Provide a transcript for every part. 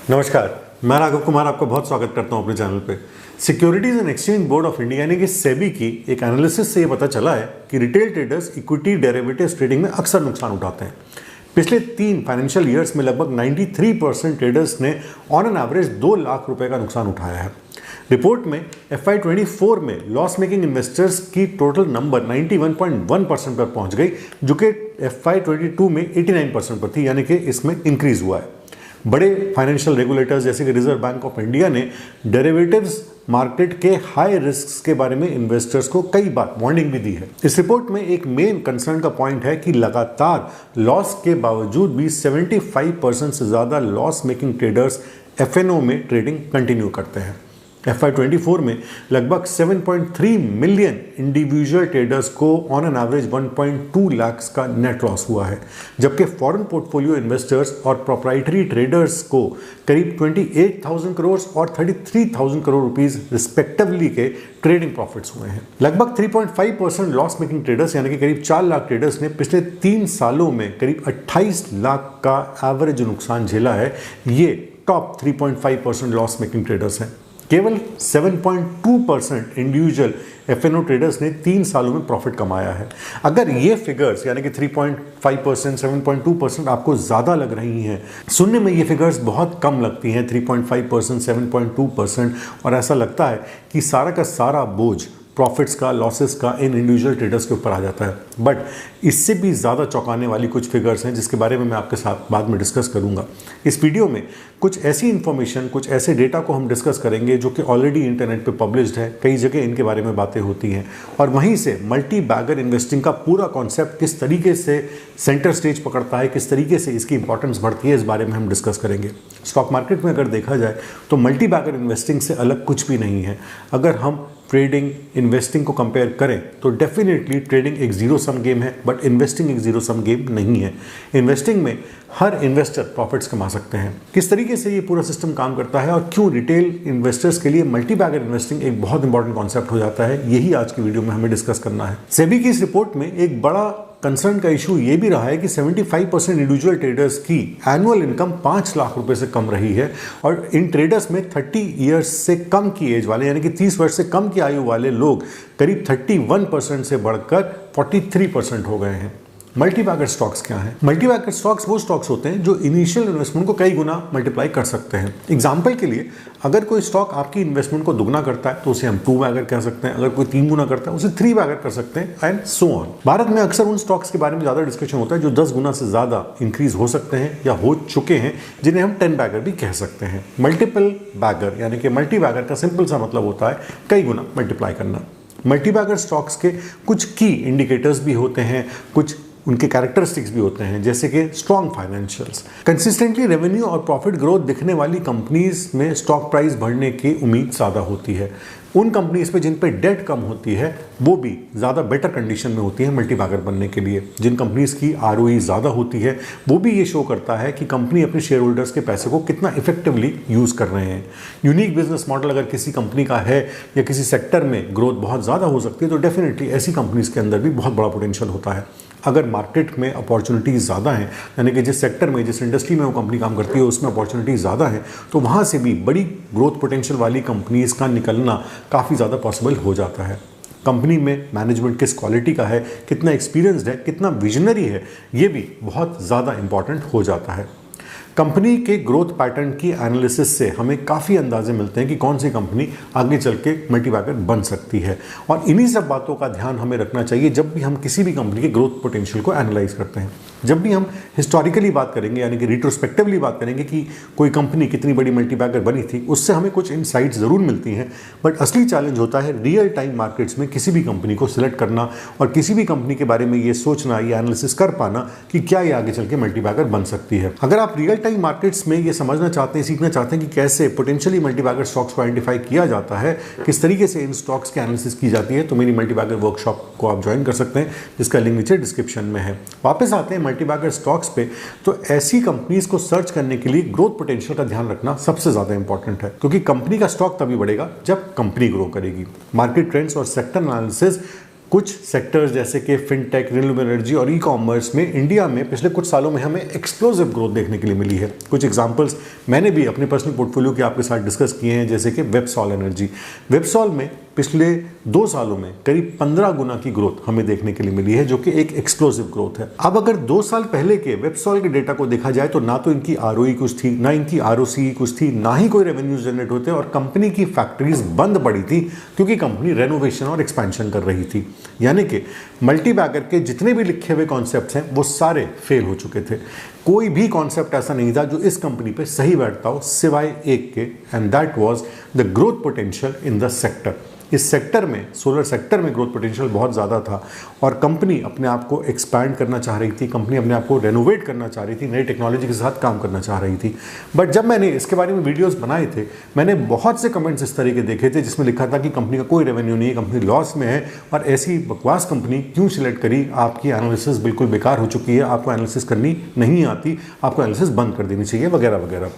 नमस्कार, मैं राघव कुमार आपका बहुत स्वागत करता हूं अपने चैनल पे। Securities and exchange board of India यानी कि सेबी की एक एनालिसिस से ये पता चला है कि retail traders equity derivatives trading में अक्सर नुकसान उठाते हैं। पिछले 3 फाइनेंशियल ईयर्स में लगभग 93% ट्रेडर्स ने ऑन एन एवरेज 2 लाख रुपए का नुकसान उठाया है। रिपोर्ट में FY24 में लॉस मेकिंग इन्वेस्टर्स की टोटल नंबर 91.1% पर पहुंच गई, जो कि FY22 में 89% पर थी, यानी कि इसमें इंक्रीज हुआ है। बड़े फाइनेंशियल रेगुलेटर्स जैसे कि रिजर्व बैंक ऑफ इंडिया ने डेरिवेटिव्स मार्केट के हाई रिस्क के बारे में इन्वेस्टर्स को कई बार वार्निंग भी दी है। इस रिपोर्ट में एक मेन कंसर्न का पॉइंट है कि लगातार लॉस के बावजूद भी 75% से ज्यादा लॉस मेकिंग ट्रेडर्स FNO में ट्रेडिंग कंटिन्यू करते हैं। FY24 में लगभग 7.3 मिलियन इंडिविजुअल ट्रेडर्स को ऑन एन एवरेज 1.2 लाख का नेट लॉस हुआ है, जबकि फॉरेन पोर्टफोलियो इन्वेस्टर्स और प्रोप्राइटरी ट्रेडर्स को करीब 28,000 करोड़ और 33,000 करोड़ रुपीस रिस्पेक्टिवली के ट्रेडिंग प्रॉफिट्स हुए हैं। लगभग 3.5% लॉस मेकिंग ट्रेडर्स यानी कि करीब 4 लाख ट्रेडर्स ने पिछले 3 सालों में करीब 28 लाख का एवरेज नुकसान झेला है। ये टॉप 3.5% लॉस मेकिंग ट्रेडर्स हैं। केवल 7.2% इंडिविजुअल FNO ट्रेडर्स ने 3 सालों में प्रॉफिट कमाया है। अगर ये फिगर्स यानी कि 3.5%, 7.2% आपको ज़्यादा लग रही हैं, सुनने में ये फिगर्स बहुत कम लगती हैं, 3.5%, 7.2%, और ऐसा लगता है कि सारा का सारा बोझ प्रॉफिट्स का, लॉसेस का इन इंडिविजुअल ट्रेडर्स के ऊपर आ जाता है। बट इससे भी ज़्यादा चौंकाने वाली कुछ फिगर्स हैं जिसके बारे में मैं आपके साथ बाद में डिस्कस करूंगा। इस वीडियो में कुछ ऐसी इन्फॉर्मेशन, कुछ ऐसे डेटा को हम डिस्कस करेंगे जो कि ऑलरेडी इंटरनेट पे पब्लिश्ड है, कई जगह इनके बारे में बातें होती हैं, और वहीं से मल्टी बैगर इन्वेस्टिंग का पूरा कॉन्सेप्ट किस तरीके से सेंटर स्टेज पकड़ता है, किस तरीके से इसकी इंपॉर्टेंस बढ़ती है, इस बारे में हम डिस्कस करेंगे। स्टॉक मार्केट में अगर देखा जाए तो मल्टी बैगर इन्वेस्टिंग से अलग कुछ भी नहीं है। अगर हम ट्रेडिंग इन्वेस्टिंग को कंपेयर करें तो डेफिनेटली ट्रेडिंग एक जीरो सम गेम है, बट इन्वेस्टिंग एक जीरो सम गेम नहीं है। इन्वेस्टिंग में हर इन्वेस्टर प्रॉफिट्स कमा सकते हैं। किस तरीके से ये पूरा सिस्टम काम करता है और क्यों रिटेल इन्वेस्टर्स के लिए मल्टी बैगर इन्वेस्टिंग एक बहुत इंपॉर्टेंट कॉन्सेप्ट हो जाता है, यही आज की वीडियो में हमें डिस्कस करना है। सेबी की इस रिपोर्ट में एक बड़ा कंसर्न का इशू ये भी रहा है कि 75% इंडिविजुअल ट्रेडर्स की एनुअल इनकम 5 लाख रुपए से कम रही है, और इन ट्रेडर्स में 30 इयर्स से कम की एज वाले यानी कि 30 वर्ष से कम की आयु वाले लोग करीब 31% से बढ़कर 43% हो गए हैं। मल्टी बैगर स्टॉक्स क्या हैं? मल्टी बैगर स्टॉक्स वो स्टॉक्स होते हैं जो इनिशियल इन्वेस्टमेंट को कई गुना मल्टीप्लाई कर सकते हैं। एग्जांपल के लिए, अगर कोई स्टॉक आपकी इन्वेस्टमेंट को दुगना करता है तो उसे हम 2 बैगर कह सकते हैं, अगर कोई 3 गुना करता है उसे 3 बैगर कर सकते हैं, एंड सो ऑन। भारत में अक्सर उन स्टॉक्स के बारे में ज्यादा डिस्कशन होता है जो 10 गुना से ज्यादा इंक्रीज हो सकते हैं या हो चुके हैं, जिन्हें हम 10 बैगर भी कह सकते हैं। मल्टीपल बैगर यानी कि मल्टी बैगर का सिंपल सा मतलब होता है कई गुना मल्टीप्लाई करना। मल्टी बैगर स्टॉक्स के कुछ की इंडिकेटर्स भी होते हैं, कुछ उनके कैरेक्टरिस्टिक्स भी होते हैं, जैसे कि स्ट्रॉन्ग फाइनेंशियल्स। कंसिस्टेंटली रेवेन्यू और प्रॉफिट ग्रोथ दिखने वाली कंपनीज में स्टॉक प्राइस बढ़ने की उम्मीद ज़्यादा होती है। उन कंपनीज पे जिन पे डेट कम होती है वो भी ज़्यादा बेटर कंडीशन में होती है मल्टी बैगर बनने के लिए। जिन कंपनीज की ROE ज़्यादा होती है वो भी ये शो करता है कि कंपनी अपने शेयर होल्डर्स के पैसे को कितना इफेक्टिवली यूज़ कर रहे हैं। यूनिक बिजनेस मॉडल अगर किसी कंपनी का है या किसी सेक्टर में ग्रोथ बहुत ज़्यादा हो सकती है तो डेफिनेटली ऐसी कंपनीज के अंदर भी बहुत बड़ा पोटेंशियल होता है। अगर मार्केट में अपॉर्चुनिटीज़ ज़्यादा हैं, यानी कि जिस सेक्टर में, जिस इंडस्ट्री में वो कंपनी काम करती है उसमें अपॉर्चुनिटीज़ ज़्यादा है, तो वहाँ से भी बड़ी ग्रोथ पोटेंशियल वाली कंपनीज का निकलना काफ़ी ज़्यादा पॉसिबल हो जाता है। कंपनी में मैनेजमेंट किस क्वालिटी का है, कितना एक्सपीरियंस्ड है, कितना विजनरी है, ये भी बहुत ज़्यादा इंपॉर्टेंट हो जाता है। कंपनी के ग्रोथ पैटर्न की एनालिसिस से हमें काफ़ी अंदाजे मिलते हैं कि कौन सी कंपनी आगे चल के मल्टी बैगर बन सकती है, और इन्हीं सब बातों का ध्यान हमें रखना चाहिए जब भी हम किसी भी कंपनी के ग्रोथ पोटेंशियल को एनालाइज करते हैं। जब भी हम हिस्टोरिकली बात करेंगे यानी कि रिट्रोस्पेक्टिवली बात करेंगे कि कोई कंपनी कितनी बड़ी मल्टी बैगर बनी थी, उससे हमें कुछ इनसाइट्स ज़रूर मिलती हैं, बट असली चैलेंज होता है रियल टाइम मार्केट्स में किसी भी कंपनी को सिलेक्ट करना और किसी भी कंपनी के बारे में ये सोचना, ये एनालिसिस कर पाना कि क्या ये आगे चल के मल्टी बैगर बन सकती है। अगर आप रियल टाइम मार्केट्स में ये समझना चाहते हैं, सीखना चाहते हैं कि कैसे पोटेंशियली मल्टी बैगर स्टॉक्स को आइडेंटिफाई किया जाता है, किस तरीके से इन स्टॉक्स की एनालिसिस की जाती है, तो मेरी मल्टी बैगर वर्कशॉप को आप ज्वाइन कर सकते हैं, जिसका लिंक नीचे डिस्क्रिप्शन में है। वापस आते हैं मल्टी बैगर स्टॉक्स पे, तो ऐसी कंपनीज को सर्च करने के लिए ग्रोथ पोटेंशियल का ध्यान रखना सबसे ज्यादा इंपॉर्टेंट है, क्योंकि कंपनी का स्टॉक तभी बढ़ेगा जब कंपनी ग्रो करेगी। मार्केट ट्रेंड्स और सेक्टर एनालिसिस कुछ सेक्टर्स जैसे कि फिनटेक, रिन्यूएबल एनर्जी और ई कॉमर्स में इंडिया में पिछले कुछ सालों में हमें एक्सप्लोसिव ग्रोथ देखने के लिए मिली है। कुछ एग्जांपल्स मैंने भी अपने पर्सनल पोर्टफोलियो के आपके साथ डिस्कस किए हैं, जैसे कि वेबसॉल एनर्जी। वेबसॉल में पिछले 2 सालों में करीब 15 गुना की ग्रोथ हमें देखने के लिए मिली है, जो कि एक एक्सप्लोसिव ग्रोथ है। अब अगर 2 साल पहले के वेबसॉल के डेटा को देखा जाए तो ना तो इनकी आरओई कुछ थी, ना इनकी आरओसी कुछ थी, ना ही कोई रेवेन्यू जनरेट होते, और कंपनी की फैक्ट्रीज बंद पड़ी थी क्योंकि कंपनी रेनोवेशन और एक्सपेंशन कर रही थी। यानी कि मल्टीबैगर के जितने भी लिखे हुए कॉन्सेप्ट्स हैं वो सारे फेल हो चुके थे। कोई भी कॉन्सेप्ट ऐसा नहीं था जो इस कंपनी पे सही बैठता हो सिवाय एक के, and that was the growth potential in the sector. इस सेक्टर में, सोलर सेक्टर में ग्रोथ पोटेंशियल बहुत ज़्यादा था और कंपनी अपने आप को एक्सपैंड करना चाह रही थी, कंपनी अपने आप को रेनोवेट करना चाह रही थी, नई टेक्नोलॉजी के साथ काम करना चाह रही थी। बट जब मैंने इसके बारे में वीडियोस बनाए थे, मैंने बहुत से कमेंट्स इस तरह के देखे थे जिसमें लिखा था कि कंपनी का कोई रेवेन्यू नहीं है, कंपनी लॉस में है और ऐसी बकवास कंपनी क्यों सिलेक्ट करी, आपकी एनालिसिस बिल्कुल बेकार हो चुकी है, आपको एनालिसिस करनी नहीं आती, आपको एनालिसिस बंद कर देनी चाहिए, वगैरह वगैरह।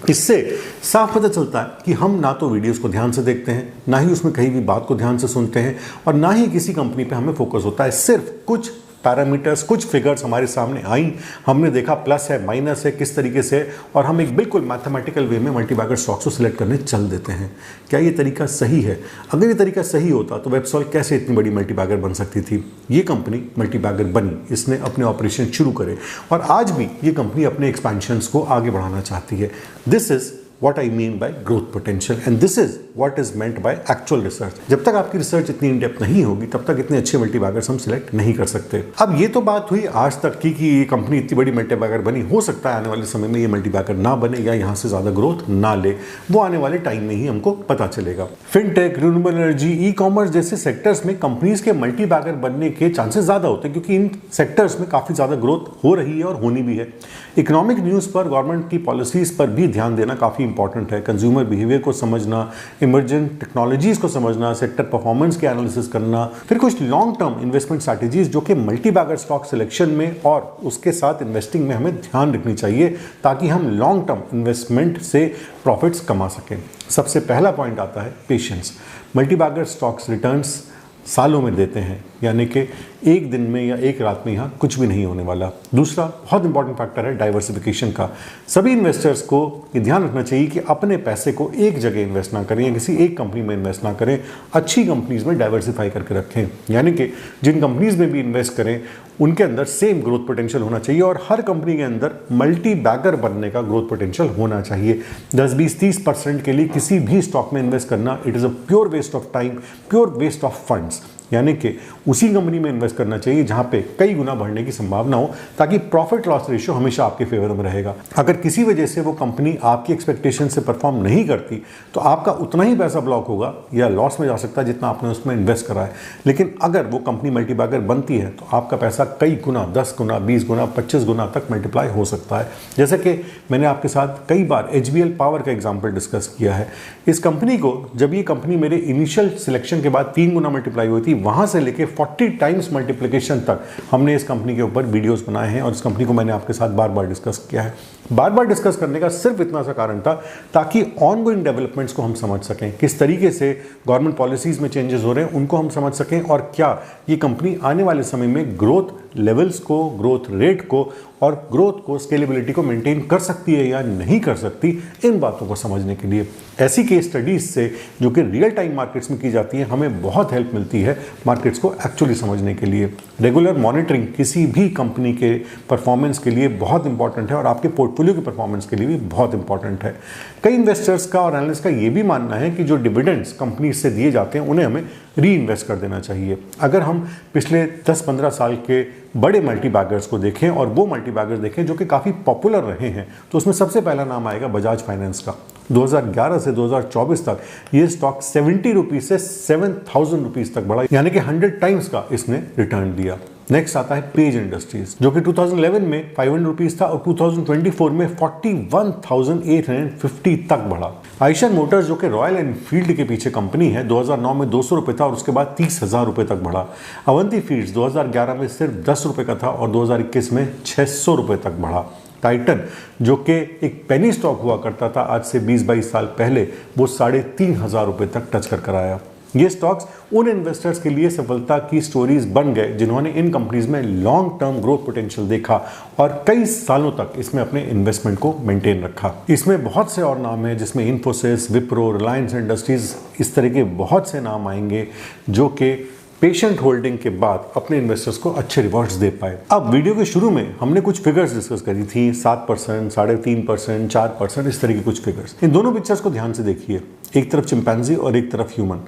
इससे साफ पता चलता है कि हम ना तो वीडियोस को ध्यान से देखते हैं, ना ही उसमें कहीं भी बात को ध्यान से सुनते हैं, और ना ही किसी कंपनी पे हमें फोकस होता है। सिर्फ कुछ पैरामीटर्स, कुछ फिगर्स हमारे सामने आई, हमने देखा प्लस है, माइनस है, किस तरीके से, और हम एक बिल्कुल मैथमेटिकल वे में मल्टीबैगर स्टॉक्स को सिलेक्ट करने चल देते हैं। क्या ये तरीका सही है? अगर ये तरीका सही होता तो वेबसॉल कैसे इतनी बड़ी मल्टीबैगर बन सकती थी? ये कंपनी मल्टीबैगर बनी, इसने अपने ऑपरेशन शुरू करे और आज भी ये कंपनी अपने एक्सपेंशंस को आगे बढ़ाना चाहती है। This is what I mean by growth potential and this is what is meant by actual research। जब तक आपकी रिसर्च इतनी इन डेप्थ नहीं होगी तब तक इतने अच्छे मल्टीबैगर्स हम सिलेक्ट नहीं कर सकते। अब ये तो बात हुई आज तक की कि ये कंपनी इतनी बड़ी मल्टीबैगर बनी। हो सकता है आने वाले समय में ये मल्टीबैगर ना बने या यहाँ से ज़्यादा ग्रोथ ना ले, वो आने वाले टाइम में ही हमको पता चलेगा। Fintech, renewable energy, e commerce जैसे सेक्टर्स में कंपनीज के मल्टीबैगर बनने के चांसेस ज़्यादा होते हैं क्योंकि इन सेक्टर्स में काफ़ी ज़्यादा ग्रोथ हो रही है और होनी भी है। इकोनॉमिक न्यूज़ पर, गवर्नमेंट की पॉलिसीज़ पर भी ध्यान देना काफ़ी इंपॉर्टेंट है। कंज्यूमर बिहेवियर को समझना, इमर्जेंट टेक्नोलॉजीज़ को समझना, सेक्टर परफॉर्मेंस के एनालिसिस करना, फिर कुछ लॉन्ग टर्म इन्वेस्टमेंट स्ट्रैटेजीज जो कि मल्टीबैगर स्टॉक सिलेक्शन में और उसके साथ इन्वेस्टिंग में हमें ध्यान रखनी चाहिए ताकि हम लॉन्ग टर्म इन्वेस्टमेंट से प्रॉफिट्स कमा सकें। सबसे पहला पॉइंट आता है पेशेंस। मल्टीबैगर स्टॉक्स रिटर्न्स सालों में देते हैं, यानी कि एक दिन में या एक रात में यहाँ कुछ भी नहीं होने वाला। दूसरा बहुत इंपॉर्टेंट फैक्टर है डाइवर्सिफिकेशन का। सभी इन्वेस्टर्स को ये ध्यान रखना चाहिए कि अपने पैसे को एक जगह इन्वेस्ट ना करें या किसी एक कंपनी में इन्वेस्ट ना करें, अच्छी कंपनीज में डाइवर्सिफाई करके रखें। यानी कि जिन कंपनीज में भी इन्वेस्ट करें उनके अंदर सेम ग्रोथ पोटेंशियल होना चाहिए और हर कंपनी के अंदर मल्टीबैगर बनने का ग्रोथ पोटेंशियल होना चाहिए। 10, 20, 30% के लिए किसी भी स्टॉक में इन्वेस्ट करना it is a pure waste of time, pure waste of funds. यानी कि उसी कंपनी में इन्वेस्ट करना चाहिए जहां पे कई गुना बढ़ने की संभावना हो, ताकि प्रॉफिट लॉस रेशियो हमेशा आपके फेवर में रहेगा। अगर किसी वजह से वो कंपनी आपकी एक्सपेक्टेशन से परफॉर्म नहीं करती तो आपका उतना ही पैसा ब्लॉक होगा या लॉस में जा सकता है जितना आपने उसमें इन्वेस्ट करा है। लेकिन अगर वो कंपनी मल्टीबैगर बनती है तो आपका पैसा कई गुना, 10 गुना, 20 गुना, 25 गुना तक मल्टीप्लाई हो सकता है। जैसे कि मैंने आपके साथ कई बार HBL पावर का एग्जाम्पल डिस्कस किया है। इस कंपनी को जब ये कंपनी मेरे इनिशियल सिलेक्शन के बाद 3 गुना मल्टीप्लाई हुई थी, वहां से लेके 40 टाइम्स मल्टीप्लिकेशन तक हमने इस कंपनी के ऊपर वीडियोस बनाए हैं और इस कंपनी को मैंने आपके साथ बार बार डिस्कस किया है। बार बार डिस्कस करने का सिर्फ इतना सा कारण था ताकि ऑनगोइंग डेवलपमेंट्स को हम समझ सकें, किस तरीके से गवर्नमेंट पॉलिसीज में चेंजेस हो रहे हैं उनको हम समझ सकें और क्या ये कंपनी आने वाले समय में ग्रोथ लेवल्स को, ग्रोथ रेट को और ग्रोथ को, स्केलेबिलिटी को मेंटेन कर सकती है या नहीं कर सकती। इन बातों को समझने के लिए ऐसी केस स्टडीज से जो कि रियल टाइम मार्केट्स में की जाती है हमें बहुत हेल्प मिलती है मार्केट्स को एक्चुअली समझने के लिए। रेगुलर मॉनिटरिंग किसी भी कंपनी के परफॉर्मेंस के लिए बहुत इंपॉर्टेंट है और आपके पोर्टफोलियो के परफॉर्मेंस के लिए भी बहुत इंपॉर्टेंट है। कई इन्वेस्टर्स का और एनालिस्ट का ये भी मानना है कि जो डिविडेंड्स कंपनी से दिए जाते हैं उन्हें हमें री इन्वेस्ट कर देना चाहिए। अगर हम पिछले 10-15 साल के बड़े मल्टीबैगर्स को देखें और वो मल्टीबैगर्स देखें जो कि काफ़ी पॉपुलर रहे हैं तो उसमें सबसे पहला नाम आएगा बजाज फाइनेंस का। 2011 से 2024 तक ये स्टॉक 70 रुपीज़ से 7000 रुपीज़ तक बढ़ा, यानी कि 100 टाइम्स का इसने रिटर्न दिया। नेक्स्ट आता है पेज इंडस्ट्रीज जो कि 2011 में 500 रुपीज़ था और 2024 में 41,850 तक बढ़ा। आइशर मोटर्स जो कि रॉयल एनफील्ड के पीछे कंपनी है 2009 में 200 रुपये था और उसके बाद 30,000 रुपये तक बढ़ा। अवंती फीड्स 2011 में सिर्फ 10 रुपये का था और 2021 में 600 रुपये तक बढ़ा। टाइटन जो कि एक पेनी स्टॉक हुआ करता था आज से 20-22 साल पहले, वो 3,500 रुपये तक टच कर आया। ये स्टॉक्स उन इन्वेस्टर्स के लिए सफलता की स्टोरीज बन गए जिन्होंने इन कंपनीज में लॉन्ग टर्म ग्रोथ पोटेंशियल देखा और कई सालों तक इसमें अपने इन्वेस्टमेंट को मेंटेन रखा। इसमें बहुत से और नाम हैं जिसमें इन्फोसिस, विप्रो, रिलायंस इंडस्ट्रीज, इस तरह के बहुत से नाम आएंगे जो कि पेशेंट होल्डिंग के बाद अपने इन्वेस्टर्स को अच्छे रिवॉर्ड्स दे पाए। अब वीडियो के शुरू में हमने कुछ फिगर्स डिस्कस करी थी, 7%, 3.5%, 4%, इस तरह के कुछ फिगर्स। इन दोनों पिक्चर्स को ध्यान से देखिए, एक तरफ चिंपैंजी और एक तरफ ह्यूमन।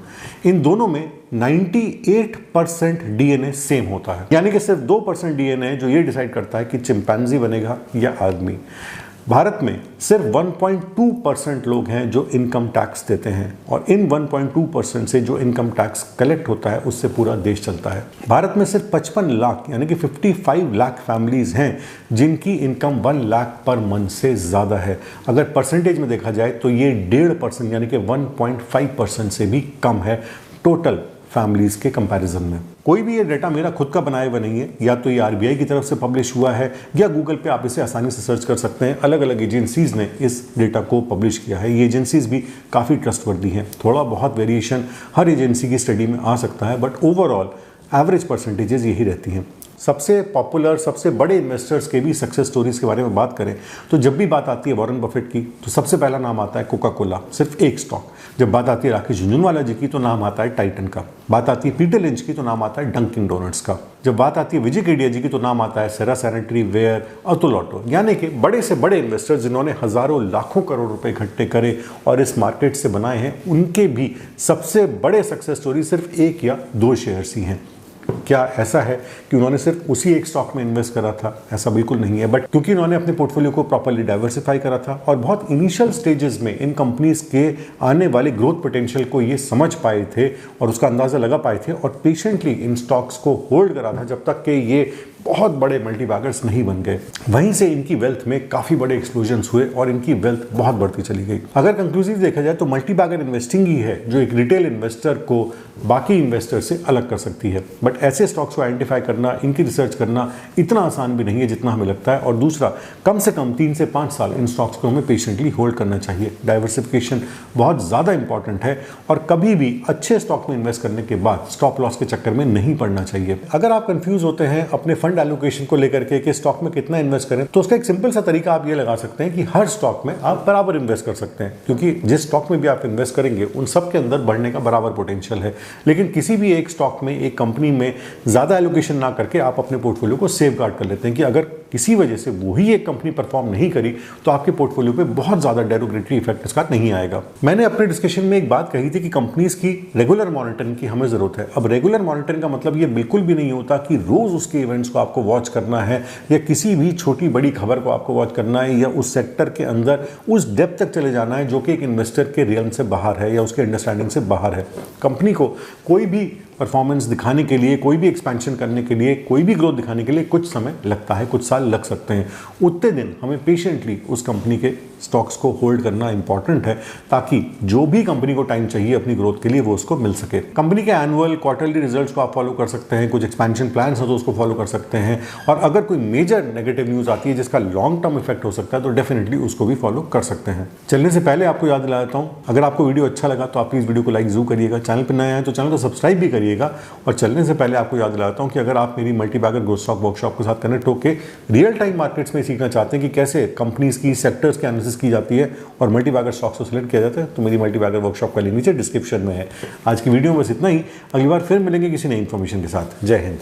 इन दोनों में 98% डीएनए सेम होता है, यानी कि सिर्फ 2% डीएनए जो ये डिसाइड करता है कि चिंपैंजी बनेगा या आदमी। भारत में सिर्फ 1.2% लोग हैं जो इनकम टैक्स देते हैं और इन 1.2% से जो इनकम टैक्स कलेक्ट होता है उससे पूरा देश चलता है। भारत में सिर्फ 55 लाख यानी कि 55 लाख फैमिलीज हैं जिनकी इनकम 1 लाख पर मंथ से ज़्यादा है। अगर परसेंटेज में देखा जाए तो ये 1.5% यानी कि 1.5% से भी कम है टोटल फैमिलीज के कंपैरिजन में। कोई भी ये डेटा मेरा खुद का बनाया हुआ नहीं है, या तो ये आरबीआई की तरफ से पब्लिश हुआ है या गूगल पे आप इसे आसानी से सर्च कर सकते हैं। अलग अलग एजेंसीज ने इस डेटा को पब्लिश किया है। ये एजेंसीज भी काफ़ी ट्रस्टवर्दी हैं। थोड़ा बहुत वेरिएशन हर एजेंसी की स्टडी में आ सकता है, बट ओवरऑल एवरेज परसेंटेजेस यही रहती हैं। सबसे पॉपुलर, सबसे बड़े इन्वेस्टर्स के भी सक्सेस स्टोरीज के बारे में बात करें तो जब भी बात आती है वॉरेन बफेट की तो सबसे पहला नाम आता है कोका कोला, सिर्फ एक स्टॉक। जब बात आती है राकेश झुनझुनवाला जी की तो नाम आता है टाइटन का। बात आती है पीटर लिंच की तो नाम आता है डंकिन डोनट्स का। जब बात आती है विजय केडिया जी की तो नाम आता है सेरा सैनिटरी वेयर, अतुल ऑटो। यानी कि बड़े से बड़े इन्वेस्टर्स जिन्होंने हजारों लाखों करोड़ रुपए इकट्ठे करे और इस मार्केट से बनाए हैं, उनके भी सबसे बड़े सक्सेस स्टोरी सिर्फ एक या दो शेयर्स ही हैं। क्या ऐसा है कि उन्होंने सिर्फ उसी एक स्टॉक में इन्वेस्ट करा था? ऐसा बिल्कुल नहीं है, बट क्योंकि उन्होंने अपने पोर्टफोलियो को प्रॉपर्ली डाइवर्सिफाई करा था और बहुत इनिशियल स्टेजेस में इन कंपनीज के आने वाले ग्रोथ पोटेंशियल को ये समझ पाए थे और उसका अंदाजा लगा पाए थे और पेशेंटली इन स्टॉक्स को होल्ड करा था जब तक कि ये बहुत बड़े मल्टीबैगर्स नहीं बन गए। वहीं से इनकी वेल्थ में काफी बड़े एक्सप्लोजन्स हुए और इनकी वेल्थ बहुत बढ़ती चली गई। अगर कंक्लूसिव देखा जाए तो मल्टीबैगर इन्वेस्टिंग ही है जो एक रिटेल इन्वेस्टर को बाकी इन्वेस्टर से अलग कर सकती है। बट ऐसे स्टॉक्स को आइडेंटिफाई करना, इनकी रिसर्च करना इतना आसान भी नहीं है जितना हमें लगता है। और दूसरा, कम से कम 3 से 5 साल इन स्टॉक्स को हमें पेशेंटली होल्ड करना चाहिए। डाइवर्सिफिकेशन बहुत ज़्यादा इंपॉर्टेंट है और कभी भी अच्छे स्टॉक में इन्वेस्ट करने के बाद स्टॉप लॉस के चक्कर में नहीं पड़ना चाहिए। अगर आप कंफ्यूज होते हैं अपने फंड एलोकेशन को लेकर के कि स्टॉक में कितना इन्वेस्ट करें, तो उसका एक सिंपल सा तरीका आप ये लगा सकते हैं कि हर स्टॉक में आप बराबर इन्वेस्ट कर सकते हैं, क्योंकि जिस स्टॉक में भी आप इन्वेस्ट करेंगे उन सब के अंदर बढ़ने का बराबर पोटेंशियल है। लेकिन किसी भी एक स्टॉक में, एक कंपनी में ज्यादा एलोकेशन ना करके आप अपने पोर्टफोलियो को सेव गार्ड कर लेते हैं कि अगर किसी वजह से वही एक कंपनी परफॉर्म नहीं करी तो आपके पोर्टफोलियो पे बहुत ज्यादा डेरोगेटरी इफेक्ट इसका नहीं आएगा। मैंने अपने डिस्कशन में एक बात कही थी कि कंपनीज की रेगुलर मॉनिटरिंग की हमें जरूरत है। अब रेगुलर मॉनिटरिंग का मतलब ये बिल्कुल भी नहीं होता कि रोज उसके इवेंट्स को आपको वॉच करना है या किसी भी छोटी बड़ी खबर को आपको वॉच करना है या उस सेक्टर के अंदर उस डेप्थ तक चले जाना है जो कि एक इन्वेस्टर के रियल्म से बाहर है या उसके अंडरस्टैंडिंग से बाहर है। कंपनी को कोई भी परफॉर्मेंस दिखाने के लिए, कोई भी एक्सपेंशन करने के लिए, कोई भी ग्रोथ दिखाने के लिए कुछ समय लगता है, कुछ साल लग सकते हैं। उतने दिन हमें पेशेंटली उस कंपनी के स्टॉक्स को होल्ड करना इंपॉर्टेंट है ताकि जो भी कंपनी को टाइम चाहिए अपनी ग्रोथ के लिए वो उसको मिल सके। कंपनी के एनुअल, क्वार्टरली रिजल्ट्स को आप फॉलो कर सकते हैं, कुछ एक्सपेंशन प्लान्स हो तो उसको फॉलो कर सकते हैं और अगर कोई मेजर नेगेटिव न्यूज आती है जिसका लॉन्ग टर्म इफेक्ट हो सकता है तो डेफिनेटली उसको भी फॉलो कर सकते हैं। चलने से पहले आपको याद दिला देता हूं, अगर आपको वीडियो अच्छा लगा तो आप प्लीज वीडियो को लाइक जरूर करिएगा। चैनल पर नए आए तो चैनल को सब्सक्राइब भी करिएगा। और चलने से पहले आपको याद दिलाता हूं कि अगर आप मेरी मल्टीबैगर ग्रोथ स्टॉक वर्कशॉप के साथ कनेक्ट होकर रियल टाइम मार्केट्स में सीखना चाहते हैं कि कैसे कंपनीज की, सेक्टर्स की एनालिसिस की जाती है और मल्टीबैगर स्टॉक्स को सिलेक्ट किया जाता है, तो मेरी मल्टीबैगर वर्कशॉप का लिंक नीचे डिस्क्रिप्शन में है। आज की वीडियो में बस इतना ही। अगली बार फिर मिलेंगे किसी नई इन्फॉर्मेशन के साथ। जय हिंद।